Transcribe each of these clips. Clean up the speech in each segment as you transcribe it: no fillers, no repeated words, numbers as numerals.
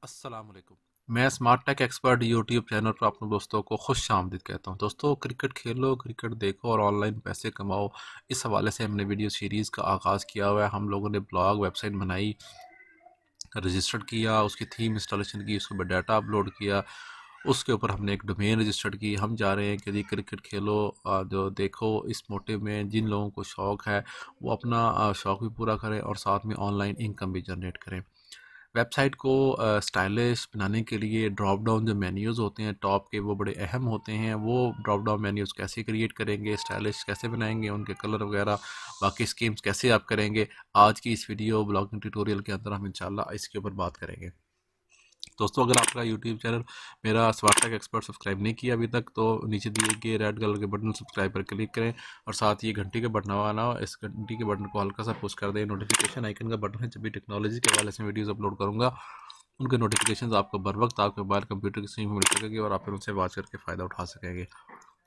अस्सलाम वालेकुम। मैं smart tech expert YouTube channel पर अपने दोस्तों को खुश आमदीद कहता हूं। दोस्तों, क्रिकेट खेलो, क्रिकेट देखो और ऑनलाइन पैसे कमाओ, इस हवाले से हमने वीडियो सीरीज़ का आगाज़ किया हुआ है। हम लोगों ने ब्लॉग वेबसाइट बनाई, रजिस्टर्ड किया, उसकी थीम इंस्टॉलेशन की, उसके ऊपर डाटा अपलोड किया, उसके ऊपर हमने एक डोमेन रजिस्टर्ड की। हम जा रहे हैं कि जी क्रिकेट खेलो, जो देखो, इस मोटिव में जिन लोगों को शौक़ है वो अपना शौक़ भी पूरा करें और साथ में ऑनलाइन इनकम भी जनरेट करें। वेबसाइट को स्टाइलिश बनाने के लिए ड्रॉप डाउन जो मेन्यूज़ होते हैं टॉप के, वो बड़े अहम होते हैं। वो ड्रॉप डाउन मेन्यूज़ कैसे क्रिएट करेंगे, स्टाइलिश कैसे बनाएंगे, उनके कलर वगैरह, बाकी स्कीम्स कैसे आप करेंगे, आज की इस वीडियो ब्लॉगिंग ट्यूटोरियल के अंदर हम इंशाल्लाह इसके ऊपर बात करेंगे। दोस्तों, अगर आपका यूट्यूब चैनल मेरा स्मार्ट टेक एक्सपर्ट सब्सक्राइब नहीं किया अभी तक, तो नीचे दिए गए रेड कलर के बटन सब्सक्राइब पर क्लिक करें और साथ ही घंटी के बटन आना हो, इस घंटी के बटन को हल्का सा पुश कर दें। नोटिफिकेशन आइकन का बटन है, जब भी टेक्नोलॉजी के हवाले से वीडियोज़ अपलोड करूँगा उनके नोटिफिकेशन आपको बर वक्त आपके मोबाइल कंप्यूटर की स्क्रीन में मिल सकेंगे और आप फिर उनसे वॉच करके फ़ायदा उठा सकेंगे।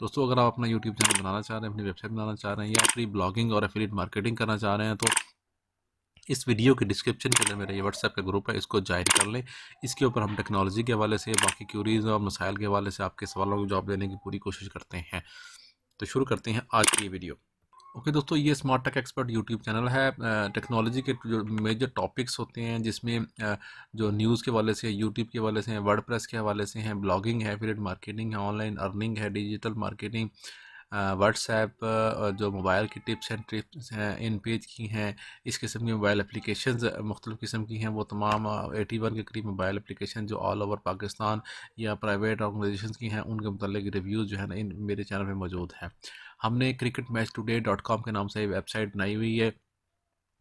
दोस्तों, अगर आप अपना यूट्यूब चैनल बनाना चाह रहे हैं, अपनी वेबसाइट बनाना चाह रहे हैं या फ्री ब्लॉगिंग और एफिलिएट मार्केटिंग करना चाह रहे हैं, तो इस वीडियो के डिस्क्रिप्शन के अंदर मेरा ये व्हाट्सएप का ग्रुप है, इसको ज्वाइन कर लें। इसके ऊपर हम टेक्नोलॉजी के हवाले से, बाकी क्यूरीज और मसाइल के हवाले से आपके सवालों को जवाब देने की पूरी कोशिश करते हैं। तो शुरू करते हैं आज की ये वीडियो। ओके दोस्तों, ये smart tech expert YouTube channel है। टेक्नोलॉजी के जो मेजर टॉपिक्स होते हैं, जिसमें जो न्यूज़ के हवाले से, यूट्यूब के हवाले से हैं, वर्डप्रेस के हवाले से हैं, ब्लॉगिंग है, एफिलिएट मार्केटिंग है, ऑनलाइन अर्निंग है, डिजिटल मार्केटिंग, व्हाट्सएप, जो मोबाइल की टिप्स एंड ट्रिप्स हैं इन पेज की हैं, इस किस्म की मोबाइल एप्लीकेशंस मुख्तलिफ़ किस्म की हैं, वो तमाम 81 के करीब मोबाइल एप्लीकेशन जो ऑल ओवर पाकिस्तान या प्राइवेट ऑर्गेनाइजेशंस की हैं, उनके मुतालिक रिव्यूज़ जो है ना इन मेरे चैनल में मौजूद हैं। हमने cricketmatchtoday.com के नाम से वेबसाइट बनाई हुई है।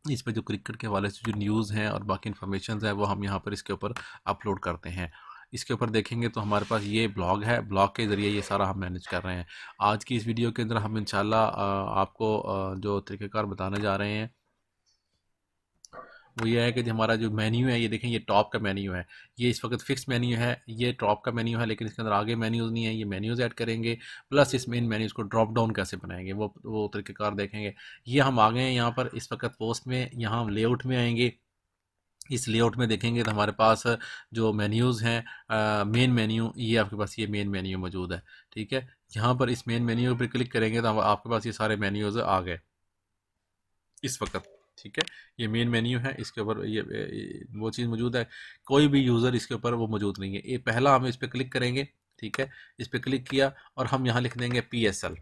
इस पे जो क्रिकेट के हवाले से जो न्यूज़ हैं और बाकी इन्फॉर्मेशन है वो हम यहाँ पर इसके ऊपर अपलोड करते हैं। इसके ऊपर देखेंगे तो हमारे पास ये ब्लॉग है, ब्लॉग के ज़रिए ये सारा हम मैनेज कर रहे हैं। आज की इस वीडियो के अंदर हम इंशाल्लाह आपको जो तरीक़ेकार बताने जा रहे हैं वो ये है कि जो हमारा जो मेन्यू है, ये देखें, ये टॉप का मेन्यू है। ये इस वक्त फिक्स मेन्यू है, ये टॉप का मेन्यू है, लेकिन इसके अंदर आगे मेन्यूज़ नहीं है। ये मेन्यूज़ ऐड करेंगे, प्लस इस मेन मेन्यूज़ को ड्रॉप डाउन कैसे बनाएंगे वो तरीक़ेकार देखेंगे। ये हम आ गए हैं यहाँ पर इस वक्त पोस्ट में, यहाँ हम लेआउट में आएंगे। इस लेआउट में देखेंगे तो हमारे पास जो मेन्यूज़ हैं, मेन मेन्यू, ये आपके पास ये मेन मेन्यू मौजूद है। ठीक है, यहाँ पर इस मेन मेन्यू पर क्लिक करेंगे तो आपके पास ये सारे मेन्यूज़ आ गए इस वक्त। ठीक है, ये मेन मेन्यू है, इसके ऊपर वो चीज़ मौजूद है। कोई भी यूज़र इसके ऊपर वो मौजूद नहीं है। ये पहला हम इस पर क्लिक करेंगे। ठीक है, इस पर क्लिक किया और हम यहाँ लिख देंगे PSL।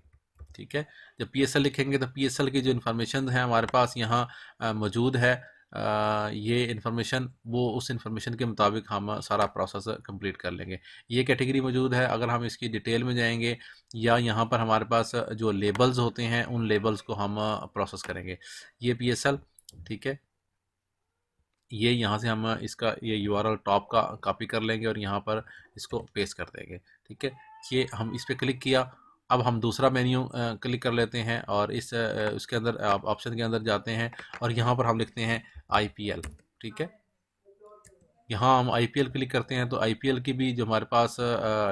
ठीक है, जब PSL लिखेंगे तो PSL की जो इन्फॉर्मेशन है हमारे पास यहाँ मौजूद है। ये इन्फॉर्मेशन, वो उस इन्फॉर्मेशन के मुताबिक हम सारा प्रोसेस कंप्लीट कर लेंगे। ये कैटेगरी मौजूद है। अगर हम इसकी डिटेल में जाएंगे या यहाँ पर हमारे पास जो लेबल्स होते हैं उन लेबल्स को हम प्रोसेस करेंगे। ये PSL, ठीक है, ये यहाँ से हम इसका ये URL टॉप का कॉपी कर लेंगे और यहाँ पर इसको पेस्ट कर देंगे। ठीक है, ये हम इस पर क्लिक किया। अब हम दूसरा मेन्यू क्लिक कर लेते हैं और उसके अंदर ऑप्शन के अंदर जाते हैं और यहाँ पर हम लिखते हैं IPL। ठीक है, यहाँ हम IPL क्लिक करते हैं तो IPL की भी जो हमारे पास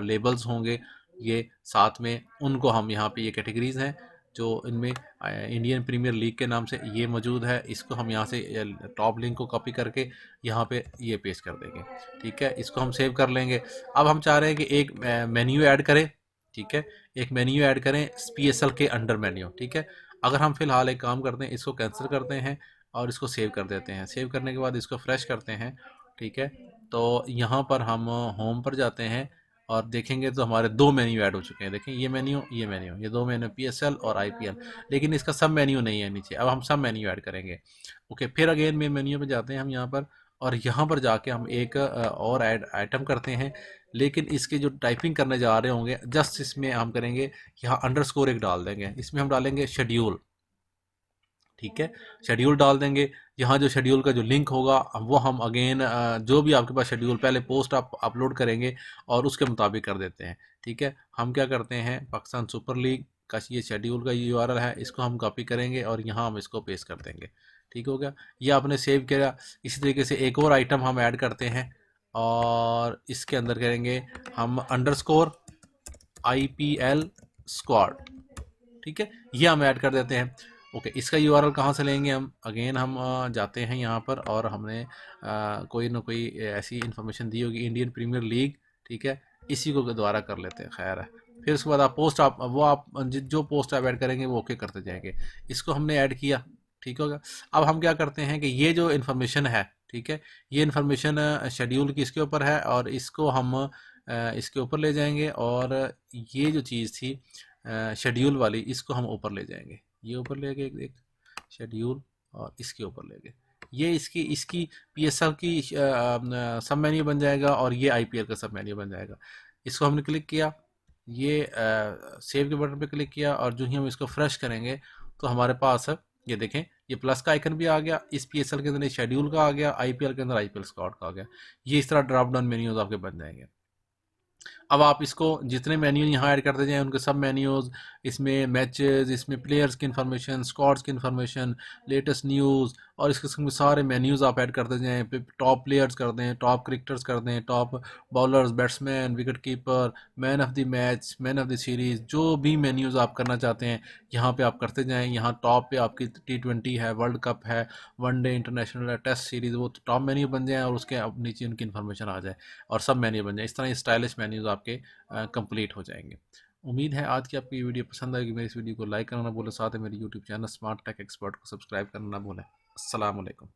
लेबल्स होंगे, ये साथ में उनको हम यहाँ पे, ये कैटेगरीज़ हैं जो इनमें इंडियन प्रीमियर लीग के नाम से ये मौजूद है। इसको हम यहाँ से टॉप लिंक को कॉपी करके यहाँ पे ये पेस्ट कर देंगे। ठीक है, इसको हम सेव कर लेंगे। अब हम चाह रहे हैं कि एक मेन्यू ऐड करें। ठीक है, एक मेन्यू ऐड करें PSL के अंडर मेन्यू। ठीक है, अगर हम फिलहाल एक काम करते हैं, इसको कैंसिल करते हैं और इसको सेव कर देते हैं। सेव करने के बाद इसको फ्रेश करते हैं। ठीक है, तो यहाँ पर हम होम पर जाते हैं और देखेंगे तो हमारे दो मेन्यू ऐड हो चुके हैं। देखें, ये मेन्यू, ये दो मेन्यू PSL और IPL, लेकिन इसका सब मेन्यू नहीं है नीचे। अब हम सब मेन्यू ऐड करेंगे। ओके, फिर अगेन मेन मेन्यू पे जाते हैं हम यहाँ पर और यहाँ पर जाके हम एक और ऐड आइटम करते हैं, लेकिन इसके जो टाइपिंग करने जा रहे होंगे, जस्ट इसमें हम करेंगे, यहाँ अंडरस्कोर एक डाल देंगे, इसमें हम डालेंगे शेड्यूल। ठीक है, शेड्यूल डाल देंगे। यहाँ जो शेड्यूल का जो लिंक होगा वो हम अगेन जो भी आपके पास शेड्यूल, पहले पोस्ट आप अपलोड करेंगे और उसके मुताबिक कर देते हैं। ठीक है, हम क्या करते हैं, पाकिस्तान सुपर लीग का ये शेड्यूल का URL है, इसको हम कॉपी करेंगे और यहाँ हम इसको पेस्ट कर देंगे। ठीक हो गया, ये आपने सेव किया। इसी तरीके से एक और आइटम हम ऐड करते हैं और इसके अंदर करेंगे हम अंडरस्कोर IPL स्क्वाड। ठीक है, ये हम ऐड कर देते हैं। ओके, इसका यूआरएल कहाँ से लेंगे हम? अगेन हम जाते हैं यहाँ पर और हमने कोई ना कोई ऐसी इन्फॉर्मेशन दी होगी, इंडियन प्रीमियर लीग, ठीक है, इसी को दोबारा कर लेते हैं, खैर है। फिर उसके बाद आप पोस्ट, आप वो आप जो पोस्ट आप ऐड करेंगे वो ओके करते जाएंगे। इसको हमने ऐड किया, ठीक होगा। अब हम क्या करते हैं कि ये जो इन्फॉर्मेशन है, ठीक है, ये इन्फॉर्मेशन शेड्यूल की इसके ऊपर है और इसको हम इसके ऊपर ले जाएंगे और ये जो चीज़ थी शेड्यूल वाली, इसको हम ऊपर ले जाएंगे, ये ऊपर ले गए एक शेड्यूल और इसके ऊपर ले गए। ये इसकी इसकी पीएसएल की सब मेन्यू बन जाएगा और ये आईपीएल का सब मेन्यू बन जाएगा। इसको हमने क्लिक किया, ये सेव के बटन पे क्लिक किया और जो ही हम इसको फ्रेश करेंगे तो हमारे पास ये देखें, ये प्लस का आइकन भी आ गया, इस पीएसएल के अंदर शेड्यूल का आ गया, आईपीएल के अंदर आईपीएल स्कॉट का आ गया। ये इस तरह ड्रॉप डाउन मेन्यूज आपके बन जाएंगे। अब आप इसको जितने मेन्यू यहाँ ऐड करते जाएं उनके सब मेन्यूज, इसमें मैचेस, इसमें प्लेयर्स की इन्फॉर्मेशन, स्क्वाड्स की इन्फॉर्मेशन, लेटेस्ट न्यूज़ और इस किस्म के सारे मेन्यूज़ आप ऐड करते जाएं। टॉप प्लेयर्स कर दें, टॉप क्रिकेटर्स कर दें, top bowlers, batsman, wicket keeper, man of the match, man of the series, जो भी मेन्यूज़ आप करना चाहते हैं यहाँ पे आप करते जाएँ। यहाँ टॉप पे आपकी T20 है, वर्ल्ड कप है, वनडे इंटरनेशनल है, टेस्ट सीरीज़, वो टॉप मेन्यू बन जाए और उसके नीचे उनकी इन्फॉर्मेशन आ जाए और सब मेन्यू बन जाए। इस तरह ये स्टाइलिश मेन्यूज़ आपके कंप्लीट हो जाएंगे। उम्मीद है आज की आपकी वीडियो पसंद आएगी। मेरी इस वीडियो को लाइक करना ना भूलें, साथ ही मेरी YouTube channel smart tech expert को सब्सक्राइब करना ना भूलें। अस्सलाम वालेकुम।